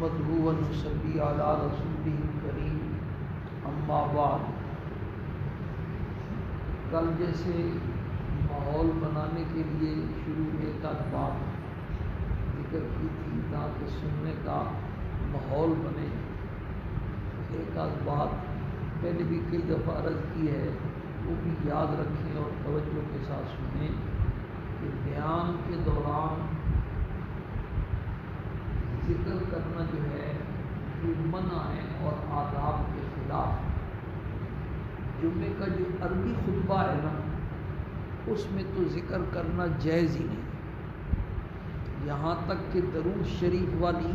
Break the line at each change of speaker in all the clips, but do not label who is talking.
نحمده ونصلي على رسوله الكريم اما بعد۔ کل جیسے ماحول بنانے کے لیے شروع میں ایک آدھ بات ذکر کی تھی تاکہ سننے کا ماحول بنے، ایک آدھ بات پہلے بھی کئی دفعہ عرض کی ہے، وہ بھی یاد رکھیں اور توجہ کے ساتھ سنیں کہ بیان کے دوران ذکر کرنا جو ہے یہ منع ہے اور آداب کے خلاف ہے۔ جمعے کا جو عربی خطبہ ہے نا، اس میں تو ذکر کرنا جائز ہی نہیں، یہاں تک کہ درود شریف والی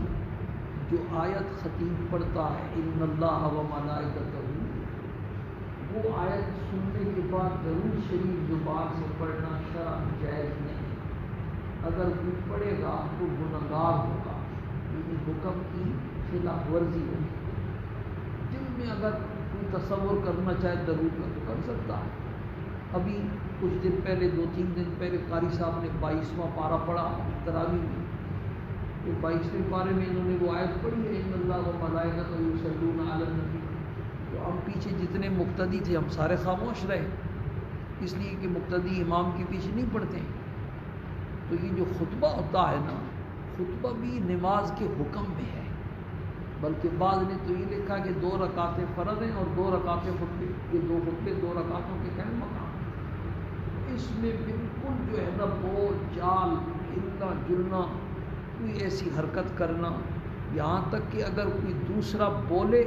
جو آیت خطیب پڑھتا ہے ان اللہ و ملائکتہ، وہ آیت سننے کے بعد درود شریف زبان سے پڑھنا شرعاً جائز نہیں۔ اگر کوئی پڑھے گا تو گنہگار ہوگا، یعنی حکم کی خلاف ورزی ہوگی۔ دل میں اگر کوئی تصور کرنا چاہے درود کا تو کر سکتا ہے۔ ابھی کچھ دن پہلے 2-3 دن پہلے قاری صاحب نے 22واں پارہ پڑھا تراویح میں، تو 22ویں پارے میں انہوں نے وہ آیت پڑھی ہے ان اللہ و ملائکتہ یصلون علی النبی، تو ہم پیچھے جتنے مقتدی تھے ہم سارے خاموش رہے، اس لیے کہ مقتدی امام کے پیچھے نہیں پڑھتے ہیں۔ تو یہ جو خطبہ ہوتا ہے نا، خطبہ بھی نماز کے حکم میں ہے، بلکہ بعض نے تو یہ لکھا کہ 2 رکعتیں فرض ہیں اور 2 رکعتیں خطبے، یہ 2 خطبے 2 رکعتوں کے قائم مقام۔ اس میں بالکل جو ہے نا بول چال ہلنا جلنا، کوئی ایسی حرکت کرنا، یہاں تک کہ اگر کوئی دوسرا بولے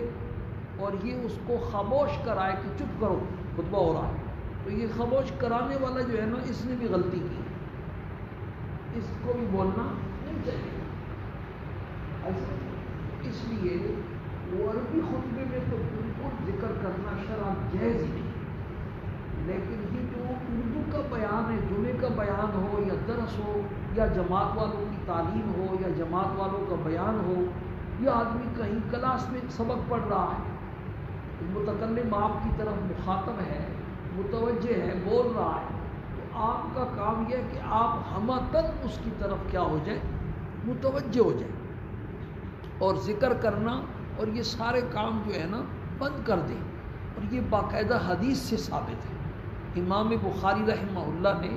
اور یہ اس کو خاموش کرائے کہ چپ کرو خطبہ ہو رہا ہے، تو یہ خاموش کرانے والا جو ہے نا اس نے بھی غلطی کی، اس کو بھی بولنا نہیں چاہیے۔ اس لیے وہ عربی خطبے میں تو بالکل ذکر کرنا شرعاً جائز ہی نہیں، لیکن یہ جو اردو کا بیان ہے، جمعے کا بیان ہو یا درس ہو یا جماعت والوں کی تعلیم ہو یا جماعت والوں کا بیان ہو یا آدمی کہیں کلاس میں سبق پڑھ رہا ہے، متکلم آپ کی طرف مخاطب ہے، متوجہ ہے، بول رہا ہے، تو آپ کا کام یہ ہے کہ آپ ہمتن اس کی طرف کیا ہو جائے، متوجہ ہو جائے، اور ذکر کرنا اور یہ سارے کام جو ہے نا بند کر دیں۔ اور یہ باقاعدہ حدیث سے ثابت ہے۔ امام بخاری رحمہ اللہ نے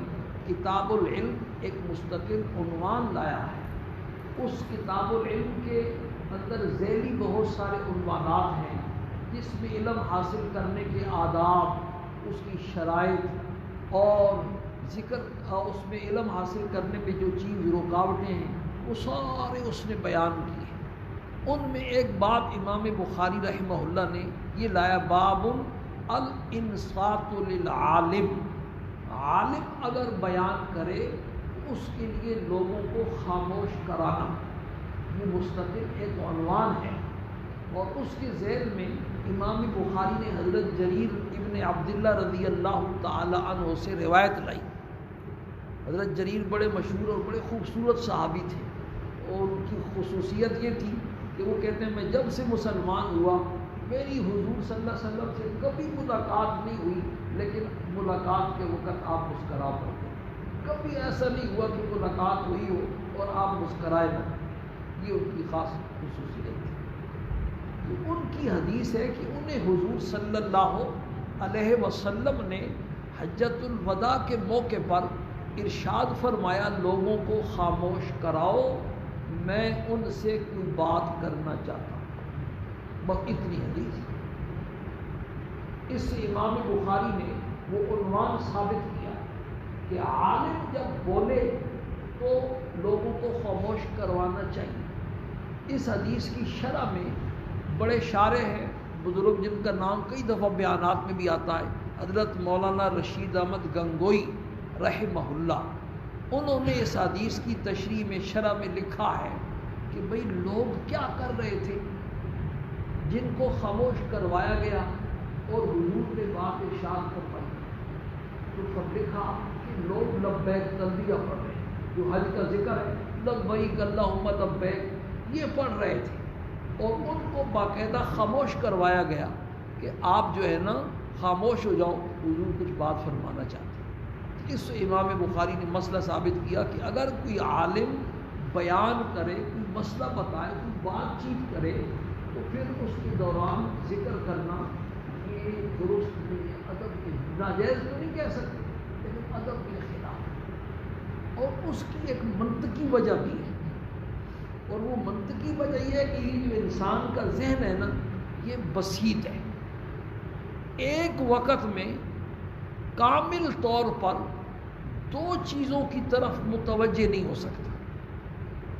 کتاب العلم ایک مستقل عنوان لایا ہے، اس کتاب العلم کے اندر ذیلی بہت سارے عنوانات ہیں جس میں علم حاصل کرنے کے آداب، اس کی شرائط اور ذکر، اس میں علم حاصل کرنے میں جو چیز رکاوٹیں ہیں وہ سارے اس نے بیان کیے۔ ان میں ایک بات امام بخاری رحمہ اللہ نے یہ لایا، باب الانصات للعالم، عالم اگر بیان کرے اس کے لیے لوگوں کو خاموش کرانا، یہ مستقل ایک عنوان ہے۔ اور اس کے ذیل میں امام بخاری نے حضرت جریر ابن عبداللہ رضی اللہ تعالی عنہ سے روایت لائی۔ حضرت جریر بڑے مشہور اور بڑے خوبصورت صحابی تھے، اور ان کی خصوصیت یہ تھی کہ وہ کہتے ہیں میں جب سے مسلمان ہوا میری حضور صلی اللہ علیہ وسلم سے کبھی ملاقات نہیں ہوئی، لیکن ملاقات کے وقت آپ مسکرا پڑتے، کبھی ایسا نہیں ہوا کہ ملاقات ہوئی ہو اور آپ مسکرائے نہ، یہ ان کی خاص خصوصیت تھی۔ تو ان کی حدیث ہے کہ انہیں حضور صلی اللہ علیہ وسلم نے حجۃ الوداع کے موقع پر ارشاد فرمایا لوگوں کو خاموش کراؤ، میں ان سے کوئی بات کرنا چاہتا ہوں، بس اتنی حدیث۔ اس سے امام بخاری نے وہ عنوان ثابت کیا کہ عالم جب بولے تو لوگوں کو خاموش کروانا چاہیے۔ اس حدیث کی شرح میں بڑے شارح ہیں بزرگ جن کا نام کئی دفعہ بیانات میں بھی آتا ہے، حضرت مولانا رشید احمد گنگوئی رحمہ اللہ، انہوں نے اس حدیث کی تشریح میں شرح میں لکھا ہے کہ بھئی لوگ کیا کر رہے تھے جن کو خاموش کروایا گیا اور حضور نے بات ارشاد فرمائی، تو سب لکھا کہ لوگ لبیک تلبیہ پڑھ رہے ہیں، جو حج کا ذکر ہے لبیک اللہم لبیک یہ پڑھ رہے تھے، اور ان کو باقاعدہ خاموش کروایا گیا کہ آپ جو ہے نا خاموش ہو جاؤ، حضور کچھ بات فرمانا چاہتے ہیں۔ اس سے امام بخاری نے مسئلہ ثابت کیا کہ اگر کوئی عالم بیان کرے، کوئی مسئلہ بتائے، کوئی بات چیت کرے تو پھر اس کے دوران ذکر کرنا یہ درست نہیں ہے، ادب کے ناجائز تو نہیں کہہ سکتے لیکن ادب کے خلاف، اور اس کی ایک منطقی وجہ بھی ہے، اور وہ منطقی وجہ یہ ہے کہ یہ جو انسان کا ذہن ہے نا یہ بسیط ہے، ایک وقت میں کامل طور پر دو چیزوں کی طرف متوجہ نہیں ہو سکتا۔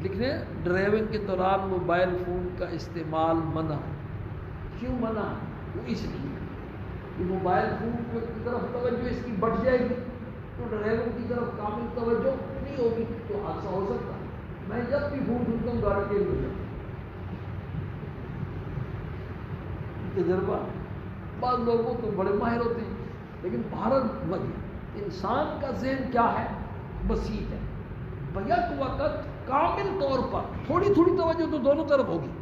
لکھنے ڈرائیونگ کے دوران موبائل فون کا استعمال منع، کیوں منع؟ وہ اس لیے کہ موبائل فون کی طرف توجہ اس کی بڑھ جائے گی تو ڈرائیونگ کی طرف کامل توجہ نہیں ہوگی تو حادثہ ہو سکتا ہے۔ میں جب بھی فون ڈھونڈتا ہوں گاڑی کے لیے تجربہ، بعض لوگوں تو بڑے ماہر ہوتے ہیں، لیکن بھارت وجہ انسان کا ذہن کیا ہے؟ بسیط ہے، بیک وقت کامل طور پر تھوڑی تھوڑی توجہ تو دونوں طرف ہوگی،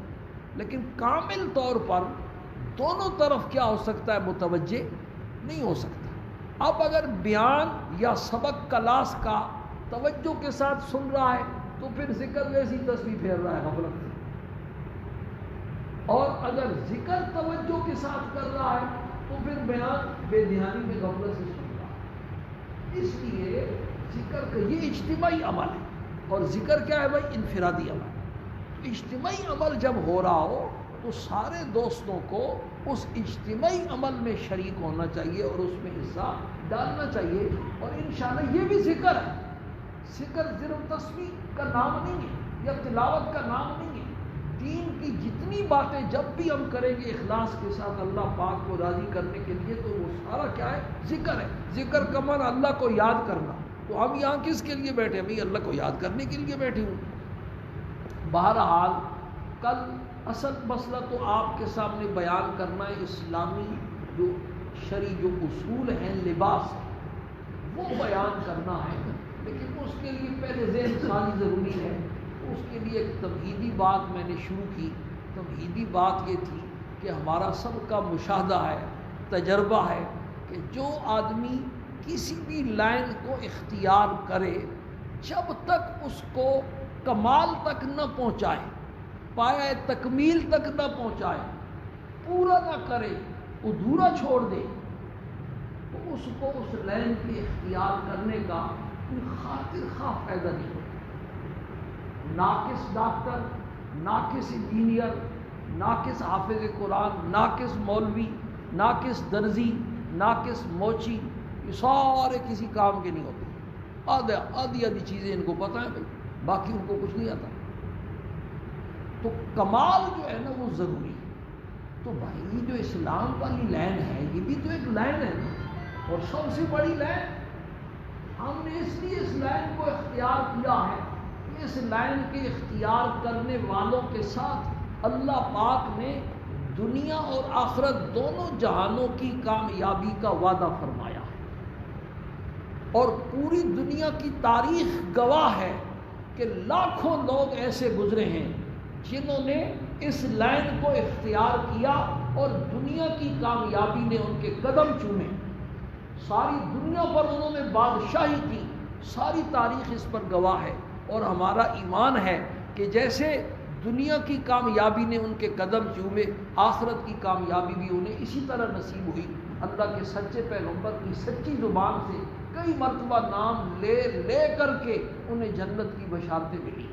لیکن کامل طور پر دونوں طرف کیا ہو سکتا ہے؟ متوجہ نہیں ہو سکتا۔ اب اگر بیان یا سبق کلاس کا توجہ کے ساتھ سن رہا ہے تو پھر ذکر ویسی تسبیح پھیر رہا ہے غفلت سے، اور اگر ذکر توجہ کے ساتھ کر رہا ہے تو پھر بیان بے دھیانی میں غفلت سے سن رہا ہے۔ اس لیے ذکر کا یہ اجتماعی عمل ہے، اور ذکر کیا ہے بھائی؟ انفرادی عمل۔ اجتماعی عمل جب ہو رہا ہو تو سارے دوستوں کو اس اجتماعی عمل میں شریک ہونا چاہیے اور اس میں حصہ ڈالنا چاہیے، اور انشاءاللہ یہ بھی ذکر ہے۔ ذکر صرف تسبیح کا نام نہیں ہے یا تلاوت کا نام نہیں ہے، دین کی جتنی باتیں جب بھی ہم کریں گے اخلاص کے ساتھ اللہ پاک کو راضی کرنے کے لیے تو وہ سارا کیا ہے؟ ذکر ہے۔ ذکر کا معنی اللہ کو یاد کرنا، تو ہم یہاں کس کے لیے بیٹھے ہیں؟ اللہ کو یاد کرنے کے لیے بیٹھے ہوں۔ بہرحال کل اصل مسئلہ تو آپ کے سامنے بیان کرنا ہے، اسلامی جو شرعی جو اصول ہیں لباس وہ بیان کرنا ہے، لیکن اس کے لیے پہلے ذہن سازی ضروری ہے۔ اس کے لیے ایک تمہیدی بات میں نے شروع کی۔ تمہیدی بات یہ تھی کہ ہمارا سب کا مشاہدہ ہے، تجربہ ہے کہ جو آدمی کسی بھی لائن کو اختیار کرے جب تک اس کو کمال تک نہ پہنچائے، پایہ تکمیل تک نہ پہنچائے، پورا نہ کرے، ادھورا چھوڑ دے، تو اس کو اس لائن کے اختیار کرنے کا کوئی خاطر خواہ فائدہ نہیں ہوتا۔ ناقص ڈاکٹر، ناقص انجینئر، ناقص حافظ قرآن، ناقص مولوی، ناقص درزی، ناقص موچی، یہ سارے کسی کام کے نہیں ہوتے۔ آدھی چیزیں ان کو پتہ ہیں بھائی، باقی ان کو کچھ نہیں آتا۔ تو کمال جو ہے نا وہ ضروری ہے۔ تو بھائی جو اسلام والی لائن ہے یہ بھی تو ایک لائن ہے نا، اور سب سے بڑی لائن۔ ہم نے اس لیے اس لائن کو اختیار کیا ہے کہ اس لائن کے اختیار کرنے والوں کے ساتھ اللہ پاک نے دنیا اور آخرت دونوں جہانوں کی کامیابی کا وعدہ فرمایا ہے، اور پوری دنیا کی تاریخ گواہ ہے کہ لاکھوں لوگ ایسے گزرے ہیں جنہوں نے اس لائن کو اختیار کیا اور دنیا کی کامیابی نے ان کے قدم چومے، ساری دنیا پر انہوں نے بادشاہی کی، ساری تاریخ اس پر گواہ ہے۔ اور ہمارا ایمان ہے کہ جیسے دنیا کی کامیابی نے ان کے قدم چومے، آخرت کی کامیابی بھی انہیں اسی طرح نصیب ہوئی۔ اللہ کے سچے پیغمبر کی سچی زبان سے کئی مرتبہ نام لے لے کر کے انہیں جنت کی بشارتیں ملی۔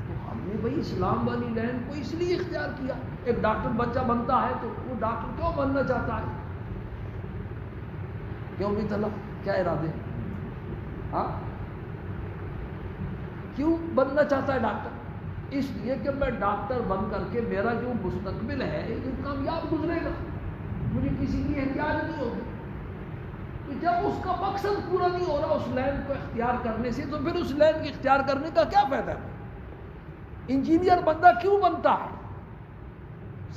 تو ہم نے بھائی اسلام والی لائن کو اس لیے اختیار کیا۔ ایک ڈاکٹر بچہ بنتا ہے تو وہ ڈاکٹر کیوں بننا چاہتا ہے؟ کیوں بھی طلب کیا ارادے؟ ہاں کیوں بننا چاہتا ہے ڈاکٹر؟ اس لیے کہ میں ڈاکٹر بن کر کے میرا جو مستقبل ہے یہ کامیاب گزرے گا، مجھے کسی کی احتیاج نہیں ہوگی۔ تو جب اس کا مقصد پورا نہیں ہو رہا اس لائن کو اختیار کرنے سے، تو پھر اس لائن کو اختیار کرنے کا کیا فائدہ ہے؟ انجینئر بندہ کیوں بنتا ہے؟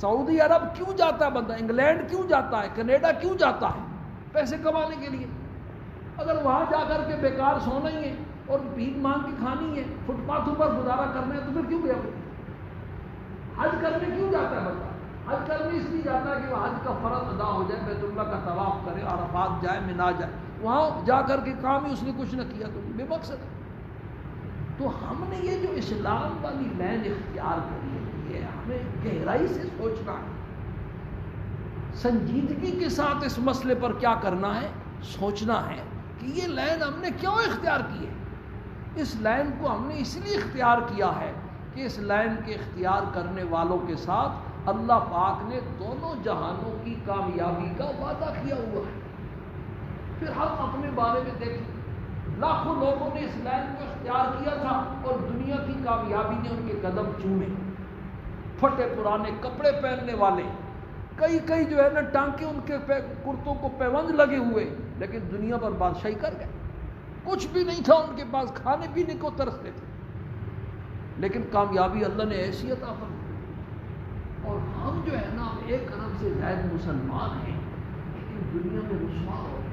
سعودی عرب کیوں جاتا ہے بندہ؟ انگلینڈ کیوں جاتا ہے؟ کینیڈا کیوں جاتا ہے؟ پیسے کمانے کے لیے۔ اگر وہاں جا کر کے بیکار سونا ہی ہے اور بھیک مانگ کے کھانی ہے، فٹ پاتھوں پر گزارا کرنا ہے، تو پھر کیوں گیا؟ حج کرنے کیوں جاتا ہے بندہ؟ حج کرنے اس لیے جاتا ہے کہ وہ حج کا فرض ادا ہو جائے، بیت اللہ کا طواف کرے، عرفات جائے، منا جائے، وہاں جا کر کے کام ہی اس نے کچھ نہ کیا تو بے مقصد ہے۔ تو ہم نے یہ جو اسلام والی لائن اختیار کری ہے، ہمیں گہرائی سے سوچنا ہے، سنجیدگی کے ساتھ اس مسئلے پر کیا کرنا ہے، سوچنا ہے کہ یہ لائن ہم نے کیوں اختیار کی ہے۔ اس لائن کو ہم نے اس لیے اختیار کیا ہے کہ اس لائن کے اختیار کرنے والوں کے ساتھ اللہ پاک نے دونوں جہانوں کی کامیابی کا وعدہ کیا ہوا ہے۔ پھر ہم اپنے بارے میں دیکھیں، لاکھوں لوگوں نے اس لائن کو اختیار کیا تھا اور دنیا کی کامیابی نے ان کے قدم چومے۔ پھٹے پرانے کپڑے پہننے والے، کئی جو ہے نا ٹانکے ان کے کرتوں کو پیوند لگے ہوئے، لیکن دنیا پر بادشاہی کر گئے۔ کچھ بھی نہیں تھا ان کے پاس، کھانے پینے کو ترستے تھے، لیکن کامیابی اللہ نے ایسی عطا فرمائی۔ اور ہم جو ہے نا 1 ارب سے زائد مسلمان ہیں، لیکن دنیا میں رسوا ہو گئے۔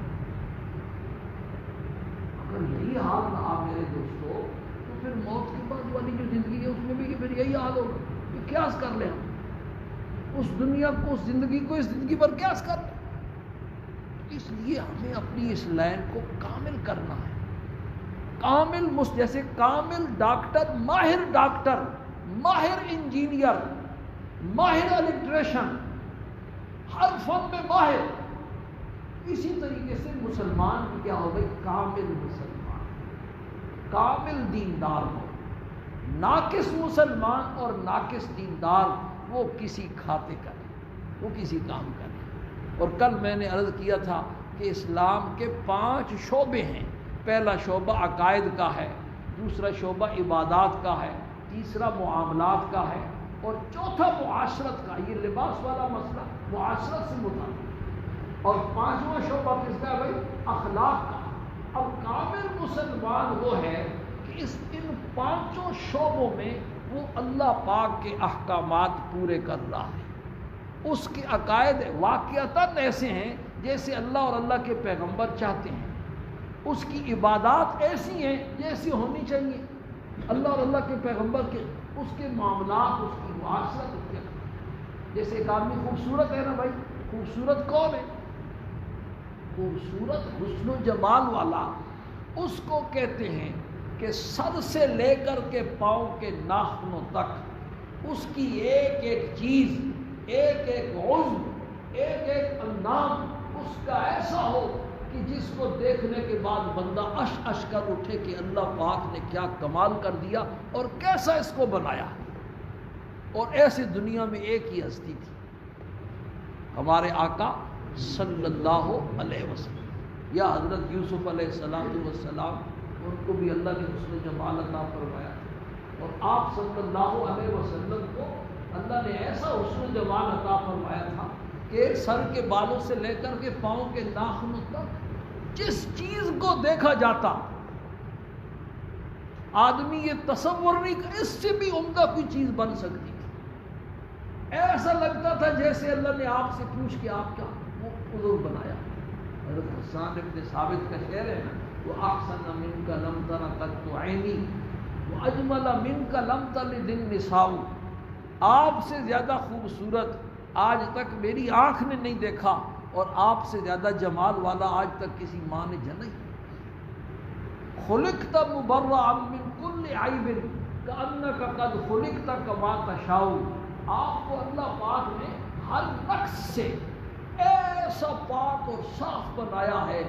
اگر یہی حال رہا میرے دوستو، تو پھر موت کے بعد والی جو زندگی ہے اس میں بھی پھر یہی حال ہوگا۔ کہ قیاس کر لیں ہم اس دنیا کو، اس زندگی کو، اس زندگی پر قیاس کر لیں۔ اس لیے ہمیں اپنی اس لائن کو کامل کرنا ہے، کامل جیسے کامل ڈاکٹر، ماہر انجینئر، ماہر الیکٹریشن، ہر فن میں ماہر، اسی طریقے سے مسلمان بھی کیا ہو گئے، کامل مسلمان، کامل دیندار ہو۔ ناقص مسلمان اور ناقص دیندار وہ کسی کھاتے کا نہیں، وہ کسی کام کا نہیں۔ اور کل میں نے عرض کیا تھا کہ اسلام کے 5 شعبے ہیں۔ پہلا شعبہ عقائد کا ہے، دوسرا شعبہ عبادات کا ہے، تیسرا معاملات کا ہے، اور چوتھا معاشرت کا۔ یہ لباس والا مسئلہ معاشرت سے متعلق، اور 5واں شعبہ کس کا ہے بھائی، اخلاق کا۔ اب کامل مسلمان وہ ہے کہ ان 5 شعبوں میں وہ اللہ پاک کے احکامات پورے کر رہا ہے۔ اس کے عقائد واقعتاً ایسے ہیں جیسے اللہ اور اللہ کے پیغمبر چاہتے ہیں، اس کی عبادات ایسی ہیں جیسی ہونی چاہیے اللہ اور اللہ کے پیغمبر کے، اس کے معاملات، اس کی معاشرت، اس کے جیسے ایک آدمی خوبصورت ہے نا بھائی، خوبصورت کون ہے؟ خوبصورت حسن و جمال والا اس کو کہتے ہیں کہ سر سے لے کر کے پاؤں کے ناخنوں تک اس کی ایک ایک چیز، ایک ایک عضو، ایک ایک اندام اس کا ایسا ہو کہ جس کو دیکھنے کے بعد بندہ اش کر اٹھے کہ اللہ پاک نے کیا کمال کر دیا اور کیسا اس کو بنایا۔ اور ایسے دنیا میں ایک ہی ہستی تھی، ہمارے آقا صلی اللہ علیہ وسلم، یا حضرت یوسف علیہ السلام، ان کو بھی اللہ نے حسن جمال عطا فرمایا، اور آپ صلی اللہ علیہ وسلم کو اللہ نے ایسا حسن جمال عطا فرمایا تھا کہ سر کے بالوں سے لے کر کے پاؤں کے ناخنوں تک جس چیز کو دیکھا جاتا آدمی یہ تصور نہیں کہ اس سے بھی عمدہ کوئی چیز بن سکتی تھی۔ ایسا لگتا تھا جیسے اللہ نے آپ سے پوچھ کے آپ کا وہ حضور بنایا۔ حضرت حسان ابن ثابت کا شعر ہے نا، وہ احسن منک لم تر قط عینی واجمل منک لم تلد النساء، آپ سے زیادہ خوبصورت آج تک میری آنکھ نے نہیں دیکھا، اور آپ سے زیادہ جمال والا آج تک کسی ماں نے جنا ہی۔ خلقت مبرأ من کل عیب کأنک قد خلقت کما تشاء، آپ کو اللہ پاک نے ہر نقص سے ایسا پاک اور صاف بنایا ہے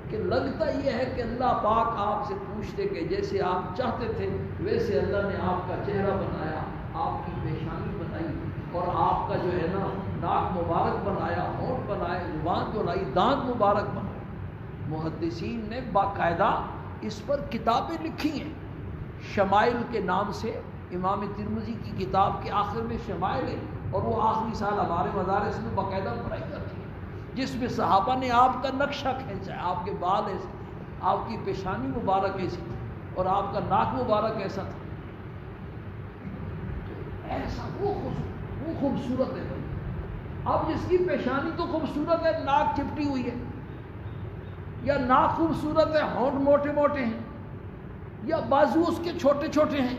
کہ لگتا یہ ہے کہ اللہ پاک آپ سے پوچھتے کہ جیسے آپ چاہتے تھے ویسے اللہ نے آپ کا چہرہ بنایا، آپ کی پیشانی بنائی، اور آپ کا جو ہے نا ناک مبارک بنایا، ہونٹ بنائے، زبان بنائی، دانت مبارک بنائے۔ محدثین نے باقاعدہ اس پر کتابیں لکھی ہیں، شمائل کے نام سے امام ترمذی کی کتاب کے آخر میں شمائل ہے، اور وہ آخری سال ہمارے مدارس میں باقاعدہ پڑھائی جاتی ہے، جس میں صحابہ نے آپ کا نقشہ کھینچا ہے، آپ کے بال ایسے تھے، آپ کی پیشانی مبارک ایسی تھی، اور آپ کا ناک مبارک ایسا تھا۔ ایسا وہ خوبصورت ہے بھائی۔ اب جس کی پیشانی تو خوبصورت ہے، ناک چپٹی ہوئی ہے، یا ناک خوبصورت ہے، ہونٹ موٹے موٹے ہیں، یا بازو اس کے چھوٹے چھوٹے ہیں،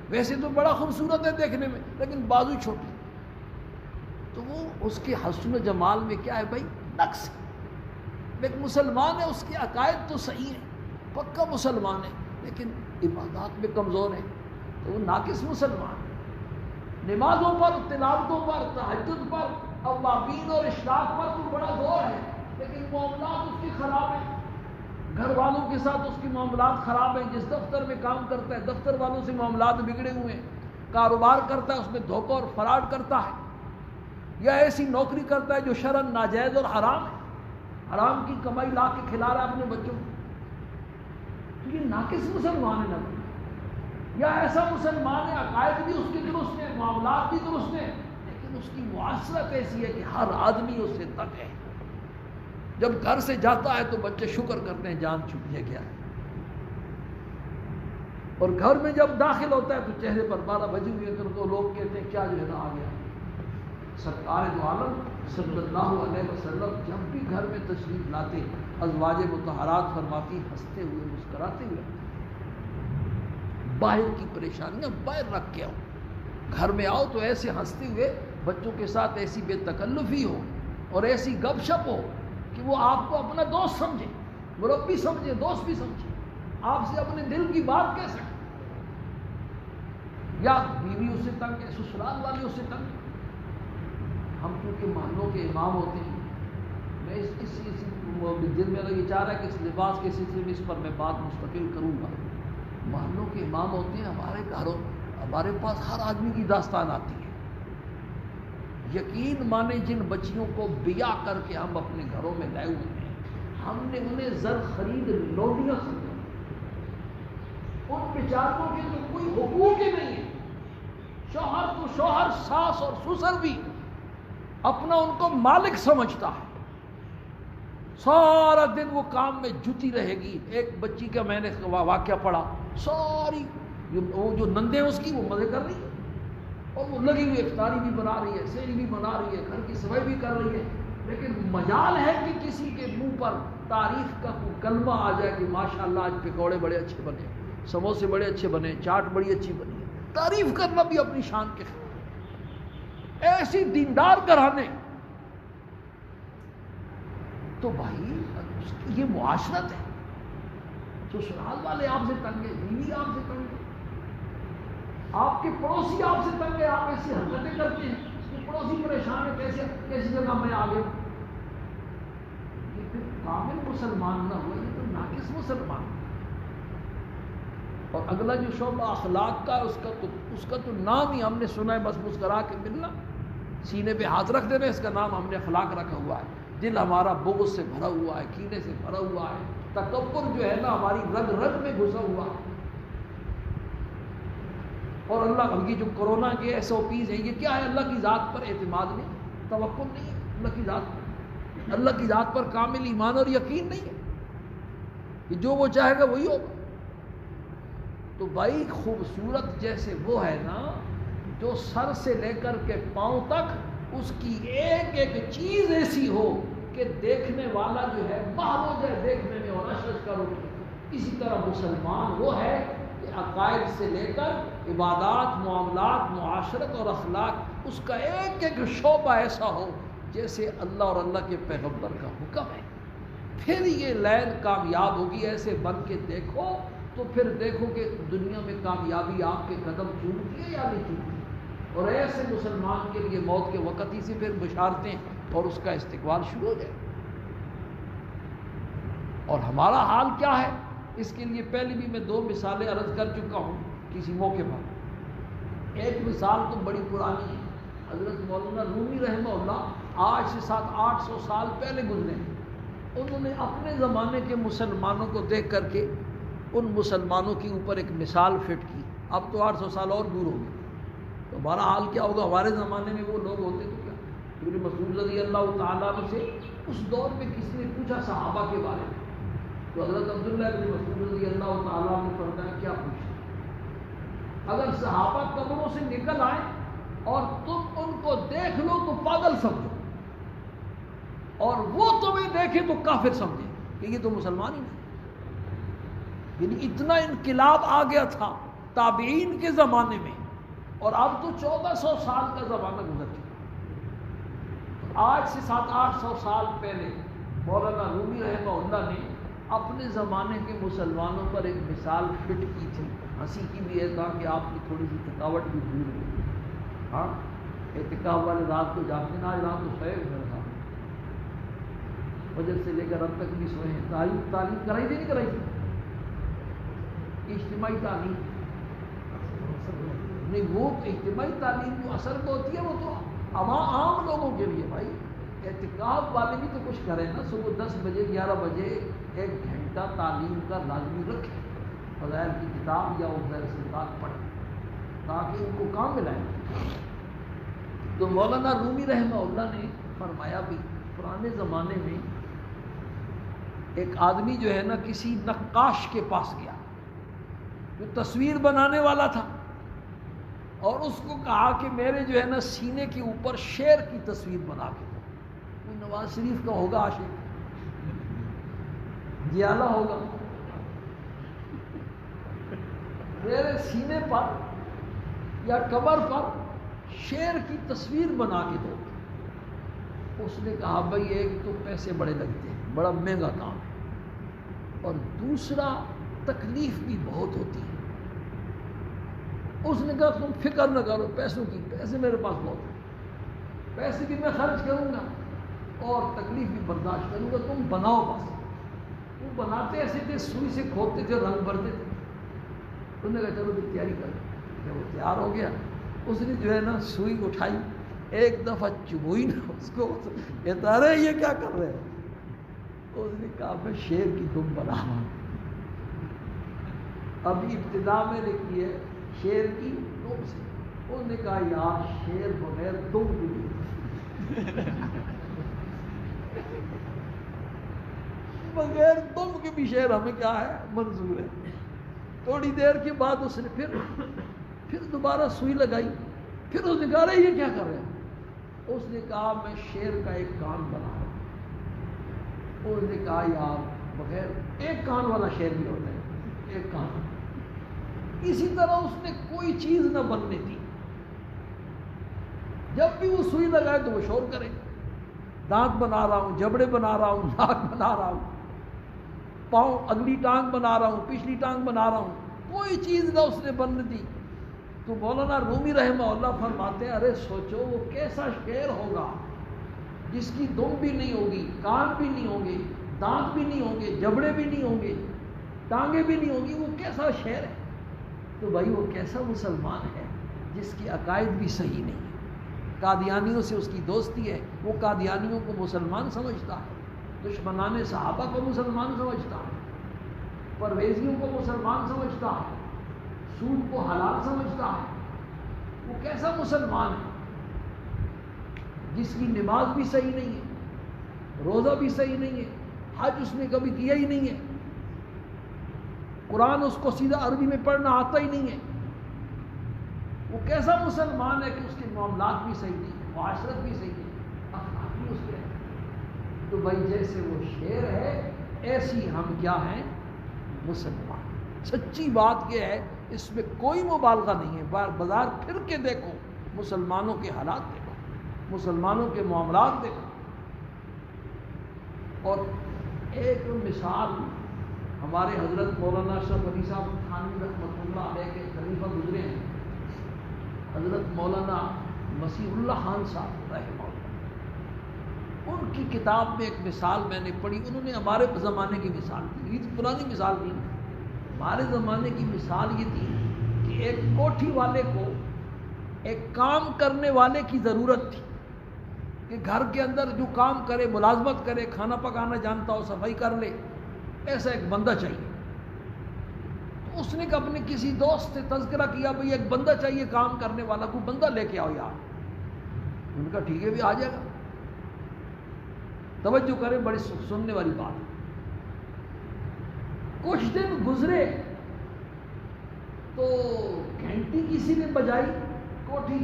ویسے تو بڑا خوبصورت ہے دیکھنے میں لیکن بازو چھوٹے، تو وہ اس کے حسن و جمال میں کیا ہے بھائی، نقص ہے۔ ایک مسلمان ہے، اس کے عقائد تو صحیح ہیں، پکا مسلمان ہے، لیکن عبادات میں کمزور ہیں تو وہ ناقص مسلمان ہے۔ نمازوں پر، تلاوتوں پر، تہجد پر، اوابین اور اشراق پر تو بڑا زور ہے، لیکن معاملات اس کے خراب ہیں، گھر والوں کے ساتھ اس کی معاملات خراب ہیں، جس دفتر میں کام کرتا ہے دفتر والوں سے معاملات بگڑے ہوئے ہیں، کاروبار کرتا ہے اس میں دھوکہ اور فراڈ کرتا ہے، یا ایسی نوکری کرتا ہے جو شرعاً ناجائز اور حرام ہے، حرام کی کمائی لا کے کھلا رہا ہے اپنے بچوں کو، تو یہ ناقص مسلمان ہے نہ، یا ایسا مسلمان ہے عقائد بھی اس کے درست ہیں، معاملات بھی درست ہیں، لیکن اس کی معاشرت ایسی ہے کہ ہر آدمی اس سے تنگ ہے، جب گھر سے جاتا ہے تو بچے شکر کرتے ہیں جان چھپ گیا ہے، اور گھر میں جب داخل ہوتا ہے تو چہرے پر 12 بجے ہوئے تو لوگ کہتے ہیں کیا جو ہے نا آ گیا۔ سرکار دو عالم صلی اللہ علیہ وسلم جب بھی گھر میں تشریف لاتے ازواج مطہرات فرماتی ہنستے ہوئے مسکراتے ہوئے، باہر کی پریشانیاں باہر رکھ کے آؤ، گھر میں آؤ تو ایسے ہنستے ہوئے، بچوں کے ساتھ ایسی بے تکلفی ہو اور ایسی گپ شپ ہو کہ وہ آپ کو اپنا دوست سمجھے، مربی سمجھے، دوست بھی سمجھے، آپ سے اپنے دل کی بات کہہ سکے۔ یا بیوی اس سے تنگ ہے، سسرال والے اس سے تنگ ہے، ہم کیونکہ محلوں کے امام ہوتے ہیں، میں اس دل میں یہ چاہ رہا ہے کہ اس لباس کے سلسلے میں اس پر میں بات مستقل کروں گا۔ محلوں کے امام ہوتے ہیں، ہمارے گھروں ہمارے پاس ہر آدمی کی داستان آتی ہے، یقین مانے جن بچیوں کو بیاہ کر کے ہم اپنے گھروں میں لائے ہوئے ہیں، ہم نے انہیں زر خرید لوڈیاں سمجھا، ان بیچاروں کے تو کوئی حقوق ہی نہیں ہے، شوہر تو شوہر، ساس اور سسر بھی اپنا ان کو مالک سمجھتا ہے، سارا دن وہ کام میں جتی رہے گی۔ ایک بچی کا میں نے واقعہ پڑھا، ساری وہ جو نندیں اس کی وہ مزے کر رہی ہے اور وہ لگی ہوئی افطاری بھی بنا رہی ہے، سحری بھی بنا رہی ہے، گھر کی صفائی بھی کر رہی ہے، لیکن مجال ہے کہ کسی کے منہ پر تعریف کا کوئی کلمہ آ جائے کہ ماشاءاللہ آج پکوڑے بڑے اچھے بنے، سموسے بڑے اچھے بنے، چاٹ بڑی اچھی بنی ہے، تعریف کرنا بھی اپنی شان کے خلاف۔ ایسی دیندار گھرانے تو بھائی یہ معاشرت ہے، سسرال والے آپ سے تنگ ہے، بیوی آپ سے تنگ ہے، آپ کے پڑوسی آپ سے تنگ ہے، آپ ایسی حرکتیں کرتے ہیں، اس کے پڑوسی پریشان ہے، کیسی جگہ میں آ گیا، یہ پھر کامل مسلمان نہ ہوا، یہ تو ناقص مسلمان۔ اور اگلا جو شعبہ اخلاق کا اس کا تو نام ہی ہم نے سنا ہے، بس مسکرا کے ملنا، سینے پہ ہاتھ رکھ دینا، اس کا نام ہم نے اخلاق رکھا ہوا ہے۔ دل ہمارا بغض سے بھرا ہوا ہے، کینے سے بھرا ہوا ہے، تکبر جو ہے نا ہماری رگ رگ میں گھسا ہوا ہے۔ اور اللہ کی جو کورونا کے SOPs ہیں، یہ کیا ہے؟ اللہ کی ذات پر اعتماد نہیں، توکل نہیں ہے اللہ کی ذات پر، اللہ کی ذات پر کامل ایمان اور یقین نہیں ہے کہ جو وہ چاہے گا وہی ہوگا۔ تو بھائی خوبصورت جیسے وہ ہے نا جو سر سے لے کر کے پاؤں تک اس کی ایک ایک چیز ایسی ہو کہ دیکھنے والا جو ہے باہر ہو جائے دیکھنے میں اور اشرش کرو، اسی طرح مسلمان وہ ہے کہ عقائد سے لے کر عبادات، معاملات، معاشرت اور اخلاق، اس کا ایک ایک شعبہ ایسا ہو جیسے اللہ اور اللہ کے پیغمبر کا حکم ہے، پھر یہ لائن کامیاب ہوگی۔ ایسے بن کے دیکھو تو پھر دیکھو کہ دنیا میں کامیابی آپ کے قدم چومتی ہے یا نہیں چومتی، اور ایسے مسلمان کے لیے موت کے وقت ہی سے پھر بشارتیں اور اس کا استقبال شروع ہو جائے۔ اور ہمارا حال کیا ہے اس کے لیے پہلے بھی میں 2 مثالیں عرض کر چکا ہوں کسی موقع پر۔ ایک مثال تو بڑی پرانی ہے، حضرت مولانا رومی رحمہ اللہ آج سے 700-800 سال پہلے گزرے، انہوں نے اپنے زمانے کے مسلمانوں کو دیکھ کر کے ان مسلمانوں کے اوپر ایک مثال فٹ کی۔ اب تو 800 سال اور دور ہو گئے، تو ہمارا حال کیا ہوگا؟ ہمارے زمانے میں وہ لوگ ہوتے تو کیا؟ ابن مسعود رضی اللہ تعالیٰ عنہ سے اس دور میں کسی نے پوچھا صحابہ کے بارے میں، تو حضرت عبداللہ ابن مسعود رضی اللہ تعالیٰ عنہ فرمایا کیا پوچھا؟ اگر صحابہ قبروں سے نکل آئیں اور تم ان کو دیکھ لو تو پاگل سمجھو، اور وہ تمہیں دیکھے تو کافر سمجھے کہ یہ تو مسلمان ہی نہیں۔ یعنی اتنا انقلاب آ گیا تھا تابعین کے زمانے میں، اور اب تو 1400 سال کا زمانہ گزر چکا۔ آج سے 700-800 سال پہلے مولانا رومی رحمہ اللہ نے اپنے زمانے کے مسلمانوں پر ایک مثال فٹ کی تھی، ہنسی کی بھی ہے، کہا کہ آپ کی تھوڑی سی تھکاوٹ بھی دور ہوئی. ہاں اعتکاف والے رات کو جاگتے ہیں، آج رات کو سوئے میرے ساتھ، فجر سے لے کر اب تک بھی سوئے ہیں. تعلیم کرائی تھی نہیں کرائی تھی؟ اجتماعی تعلیم نہیں، وہ اجتماعی تعلیم جو اثر کو ہوتی ہے وہ تو عام لوگوں کے لیے. بھائی اعتکاف والے بھی تو کچھ کریں نا، صبح 10 بجے 11 بجے 1 گھنٹہ تعلیم کا لازمی رکھیں، فضائل کی کتاب یا فضائل صدقات پڑھیں تاکہ ان کو کام ملائے. تو مولانا رومی رحمہ اللہ نے فرمایا بھی پرانے زمانے میں ایک آدمی جو ہے نا کسی نقاش کے پاس گیا جو تصویر بنانے والا تھا، اور اس کو کہا کہ میرے جو ہے نا سینے کے اوپر شیر کی تصویر بنا کے دو. کوئی نواز شریف کا ہوگا عاشق، جیالہ ہوگا، میرے سینے پر یا کمر پر شیر کی تصویر بنا کے دو. اس نے کہا بھائی ایک تو پیسے بڑے لگتے ہیں، بڑا مہنگا کام ہے، اور دوسرا تکلیف بھی بہت ہوتی ہے. اس نے کہا تم فکر نہ کرو پیسوں کی، پیسے میرے پاس بہت ہیں، پیسے بھی میں خرچ کروں گا اور تکلیف بھی برداشت کروں گا، تم بناؤ بس. وہ بناتے ایسے تھے، سوئی سے کھودتے تھے، رنگ بھرتے تھے. انہوں نے کہا چلو بھی تیاری کر. جب وہ تیار ہو گیا اس نے جو ہے نا سوئی اٹھائی، ایک دفعہ چبوئی نا اس کو، کہتا رہے یہ کیا کر رہے ہیں؟ اس نے کہا میں شیر کی دم بنا رہا ہوں. ابھی ابتدا میں لکھی ہے شیر کی دم سے. اس نے کہا یار شیر بغیر دم بھی نہیں، بغیر دم کے بھی شیر ہمیں کیا ہے منظور ہے. تھوڑی دیر کے بعد اس نے پھر دوبارہ سوئی لگائی. پھر اس نے کہا رہے یہ کیا کر رہے ہیں؟ اس نے کہا میں شیر کا ایک کان بنا رہا ہوں. اس نے کہا یار بغیر ایک کان والا شیر بھی ہوتا ہے، ایک کان. اسی طرح اس نے کوئی چیز نہ بننے دی. جب بھی وہ سوئی لگائے تو وہ شور کرے، دانت بنا رہا ہوں، جبڑے بنا رہا ہوں، ناک بنا رہا ہوں، پاؤں اگلی ٹانگ بنا رہا ہوں، پچھلی ٹانگ بنا رہا ہوں، کوئی چیز نہ اس نے بننے دی. تو مولانا رومی رحمہ اللہ فرماتے ہیں ارے سوچو وہ کیسا شعر ہوگا جس کی دم بھی نہیں ہوگی، کان بھی نہیں ہوں گے، دانت بھی نہیں ہوں گے، جبڑے بھی نہیں ہوں گے، ٹانگیں بھی نہیں ہوں گی. وہ کیسا شعر ہے؟ تو بھائی وہ کیسا مسلمان ہے جس کی عقائد بھی صحیح نہیں ہے. قادیانیوں سے اس کی دوستی ہے، وہ قادیانیوں کو مسلمان سمجھتا ہے، دشمنان صحابہ کو مسلمان سمجھتا ہے، پرویزیوں کو مسلمان سمجھتا ہے، سود کو حلال سمجھتا ہے. وہ کیسا مسلمان ہے جس کی نماز بھی صحیح نہیں ہے، روزہ بھی صحیح نہیں ہے، حج اس نے کبھی کیا ہی نہیں ہے، قرآن اس کو سیدھا عربی میں پڑھنا آتا ہی نہیں ہے. وہ کیسا مسلمان ہے کہ اس کے معاملات بھی صحیح نہیں، معاشرت بھی صحیح نہیں، اخلاق بھی اس کے ہے. تو بھائی جیسے وہ شعر ہے ایسی ہم کیا ہیں مسلمان. سچی بات یہ ہے، اس میں کوئی مبالغہ نہیں ہے. بازار پھر کے دیکھو، مسلمانوں کے حالات دیکھو، مسلمانوں کے معاملات دیکھو. اور ایک مثال ہمارے حضرت مولانا اشرف علی صاحب تھانوی رحمۃ اللہ علیہ کے خلیفہ گزرے ہیں، حضرت مولانا مسیح اللہ خان صاحب رحمہ اللہ. ان کی کتاب میں ایک مثال میں نے پڑھی، انہوں نے ہمارے زمانے کی مثال دی. یہ پرانی مثال تھی، ہمارے زمانے کی مثال یہ تھی کہ ایک کوٹھی والے کو ایک کام کرنے والے کی ضرورت تھی کہ گھر کے اندر جو کام کرے، ملازمت کرے، کھانا پکانا جانتا ہو، صفائی کر لے، ایسا ایک بندہ چاہیے. تو اس نے اپنے کسی دوست سے تذکرہ کیا بھئی ایک بندہ چاہیے کام کرنے والا، کوئی بندہ لے کے آؤ یار. ان کا ٹھیک ہے بھی آ جائے گا. توجہ کریں، بڑی سننے والی بات. کچھ دن گزرے تو گھنٹی کسی نے بجائی کوٹھی،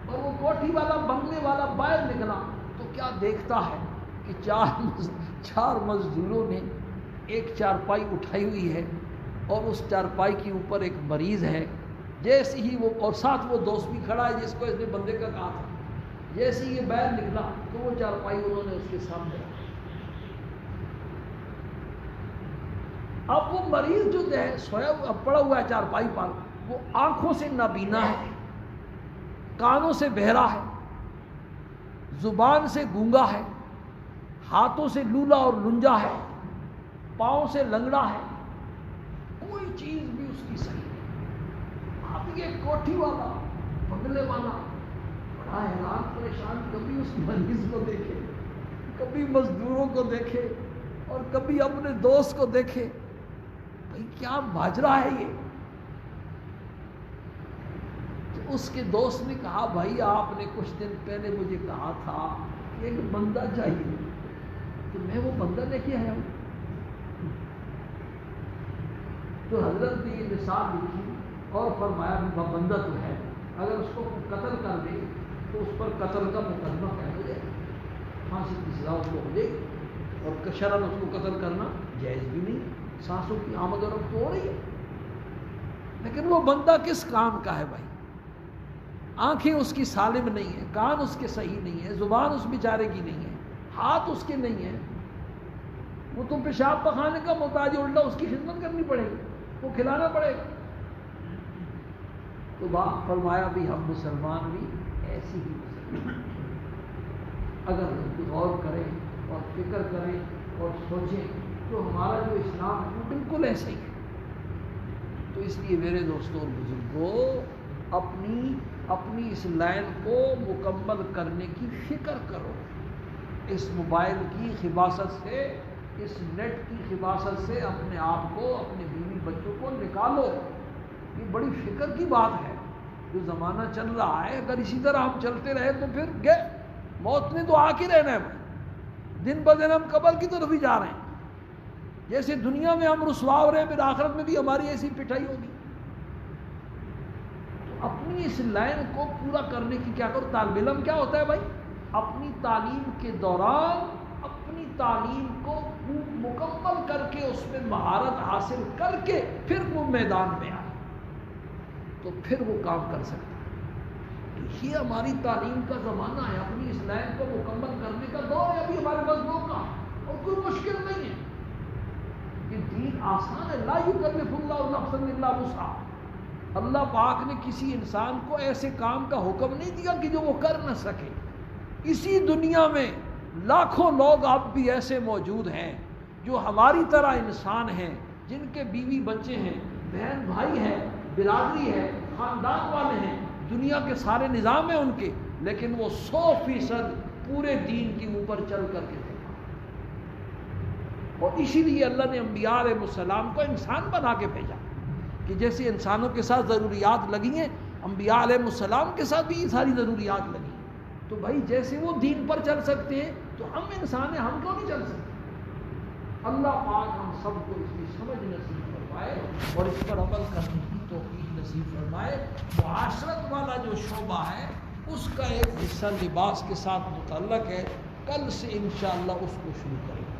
اور وہ کوٹھی والا بنگلے والا باہر نکلا تو کیا دیکھتا ہے کہ چار مزدوروں نے ایک چارپائی اٹھائی ہوئی ہے اور اس چارپائی کے اوپر ایک مریض ہے. جیسے ہی وہ، اور ساتھ وہ دوست بھی کھڑا ہے جس کو اس نے بندے کا کہا تھا. جیسے ہی یہ باہر نکلا تو وہ چارپائی انہوں نے اس کے سامنے رکھی. اب وہ مریض جو ہے سویا پڑا ہوا ہے چارپائی پر، وہ آنکھوں سے نابینا ہے، کانوں سے بہرا ہے، زبان سے گونگا ہے، ہاتھوں سے لولا اور لنجا ہے، پاؤں سے لنگڑا ہے، کوئی چیز بھی اس کی صحیح نہیں۔ اب یہ کوٹھی والا، بنگلے والا بڑا حیران پریشان، کبھی اس مریض کو دیکھے، کبھی مزدوروں کو دیکھے اور کبھی اپنے دوست کو دیکھے، بھئی کیا ماجرا ہے یہ؟ تو اس کے دوست نے کہا بھائی آپ نے کچھ دن پہلے مجھے کہا تھا کہ ایک بندہ چاہیے، تو میں وہ بندہ لے کے آیا ہوں۔ تو حضرت نے یہ مثال لکھی اور فرمایا وہ بندہ تو ہے، اگر اس کو قتل کر دے تو اس پر قتل کا مقدمہ قائم ہو جائے، پھانسی کی سزا اس کو ہو جائے، اور شرعاً اس کو قتل کرنا جائز بھی نہیں، سانسوں کی آمد و رفت تو ہو رہی ہے۔ لیکن وہ بندہ کس کام کا ہے بھائی؟ آنکھیں اس کی سالم نہیں ہیں، کان اس کے صحیح نہیں ہے، زبان اس بیچارے کی نہیں ہے، ہاتھ اس کے نہیں ہیں، وہ تو پیشاب پخانے کا محتاج ہے، الٹا اس کی خدمت کرنی پڑے گی، وہ کھلانا پڑے گا۔ تو بات فرمایا بھی ہم مسلمان بھی ایسی ہی مسلمان، اگر غور کریں اور فکر کریں اور سوچیں تو ہمارا جو اسلام ہے وہ بالکل ایسا ہی ہے۔ تو اس لیے میرے دوستوں اور بزرگوں، اپنی اس لائن کو مکمل کرنے کی فکر کرو، اس موبائل کی خباثت سے، اس نیٹ کی خباثت سے اپنے آپ کو، اپنے بیوی بچوں کو نکالو۔ یہ بڑی فکر کی بات ہے۔ جو زمانہ چل رہا ہے اگر اسی طرح ہم چلتے رہے تو پھر گئے، موت نے تو آ کے رہنا ہے بھائی، دن بدن ہم قبر کی طرف ہی جا رہے ہیں۔ جیسے دنیا میں ہم رسوا ہو رہے ہیں، پھر آخرت میں بھی ہماری ایسی پٹھائی ہوگی۔ تو اپنی اس لائن کو پورا کرنے کی کیا کرو؟ طالب علم کیا ہوتا ہے بھائی؟ اپنی تعلیم کے دوران اپنی تعلیم کو مکمل کر کے اس میں مہارت حاصل کر کے پھر وہ میدان میں آئے تو پھر وہ کام کر سکتا ہے۔ تو یہ ہماری تعلیم کا زمانہ ہے، اپنی اس لائن کو مکمل کرنے کا دور ہے ابھی ہمارے پاس موقع، اور کوئی مشکل نہیں ہے۔ یہ دین آسان ہے، لا یکلف اللہ نفسا الا وسعها۔ اللہ پاک نے کسی انسان کو ایسے کام کا حکم نہیں دیا کہ جو وہ کر نہ سکے۔ اسی دنیا میں لاکھوں لوگ اب بھی ایسے موجود ہیں جو ہماری طرح انسان ہیں، جن کے بیوی بچے ہیں، بہن بھائی ہیں، برادری ہے، خاندان والے ہیں، دنیا کے سارے نظام ہیں ان کے، لیکن وہ 100% پورے دین کے اوپر چل کر کے تھے۔ اور اسی لیے اللہ نے انبیاء علیہ السلام کو انسان بنا کے بھیجا کہ جیسے انسانوں کے ساتھ ضروریات لگی ہیں، انبیاء علیہ السلام کے ساتھ بھی یہ ساری ضروریات لگی ہیں۔ تو بھائی جیسے وہ دین پر چل سکتے ہیں تو ہم انسان ہیں، ہم کیوں نہیں چل سکتے؟ اللہ پاک ہم سب کو اس کی سمجھ نصیب فرمائے اور اس پر عمل کرنے کی توفیق نصیب فرمائے۔ معاشرت والا جو شعبہ ہے اس کا ایک حصہ لباس کے ساتھ متعلق ہے، کل سے انشاءاللہ اس کو شروع کریں۔